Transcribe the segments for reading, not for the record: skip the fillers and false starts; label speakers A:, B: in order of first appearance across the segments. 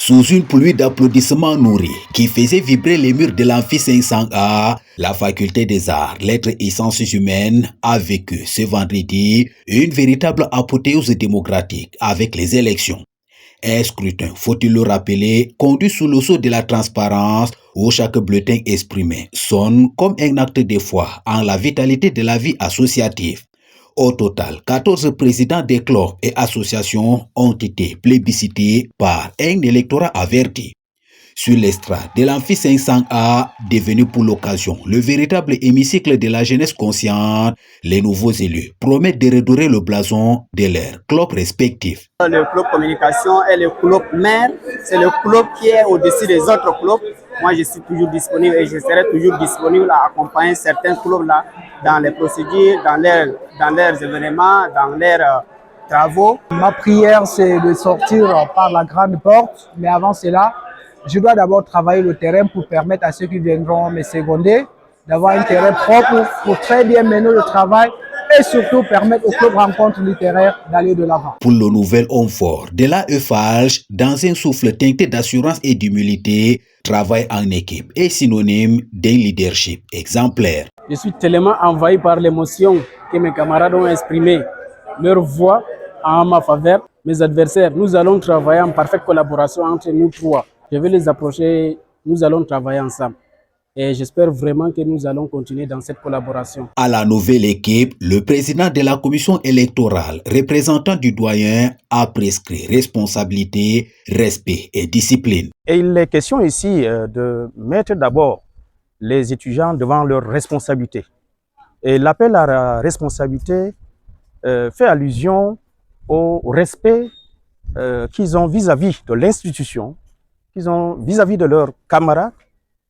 A: Sous une pluie d'applaudissements nourris qui faisait vibrer les murs de l'amphi 500A, la faculté des arts, lettres et sciences humaines a vécu ce vendredi une véritable apothéose démocratique avec les élections. Un scrutin, faut-il le rappeler, conduit sous le sceau de la transparence où chaque bulletin exprimé sonne comme un acte de foi en la vitalité de la vie associative. Au total, 14 présidents des clubs et associations ont été plébiscités par un électorat averti. Sur l'estrade de l'amphi 500A, devenu pour l'occasion le véritable hémicycle de la jeunesse consciente, les nouveaux élus promettent de redorer le blason de leurs clubs respectifs.
B: Le club communication est le club mère, c'est le club qui est au-dessus des autres clubs. Moi, je suis toujours disponible et je serai toujours disponible à accompagner certains clubs-là dans les procédures, dans leurs événements, dans leurs travaux.
C: Ma prière, c'est de sortir par la grande porte, mais avant cela, je dois d'abord travailler le terrain pour permettre à ceux qui viendront me seconder d'avoir un terrain propre pour très bien mener le travail et surtout permettre aux clubs rencontres littéraires d'aller de l'avant.
A: Pour le nouvel homme fort de l'AEFH, dans un souffle teinté d'assurance et d'humilité, travail en équipe est synonyme d'un leadership exemplaire.
D: Je suis tellement envahi par l'émotion que mes camarades ont exprimé leur voix en ma faveur. Mes adversaires, nous allons travailler en parfaite collaboration entre nous trois. Je vais les approcher, nous allons travailler ensemble. Et j'espère vraiment que nous allons continuer dans cette collaboration.
A: À la nouvelle équipe, le président de la commission électorale, représentant du doyen, a prescrit responsabilité, respect et discipline.
E: Et il est question ici de mettre d'abord les étudiants devant leurs responsabilités. Et l'appel à la responsabilité fait allusion au respect qu'ils ont vis-à-vis de l'institution, qu'ils ont vis-à-vis de leurs camarades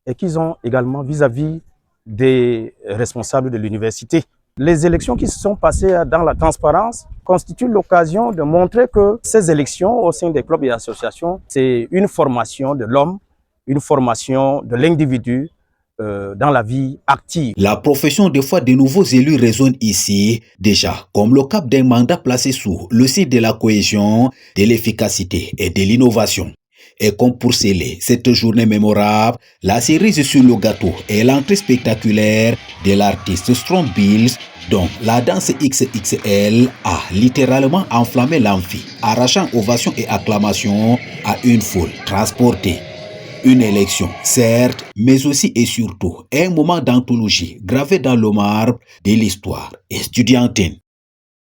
E: et qu'ils ont également vis-à-vis des responsables de l'université. Les élections qui se sont passées dans la transparence constituent l'occasion de montrer que ces élections au sein des clubs et associations, c'est une formation de l'homme, une formation de l'individu dans la vie active.
A: La profession de foi des nouveaux élus résonne ici déjà comme le cap d'un mandat placé sous le signe de la cohésion, de l'efficacité et de l'innovation. Et comme pour sceller cette journée mémorable, la cerise sur le gâteau est l'entrée spectaculaire de l'artiste Strong Bills, dont la danse XXL a littéralement enflammé l'amphi, arrachant ovations et acclamations à une foule transportée. Une élection, certes, mais aussi et surtout un moment d'anthologie gravé dans le marbre de l'histoire estudiantine.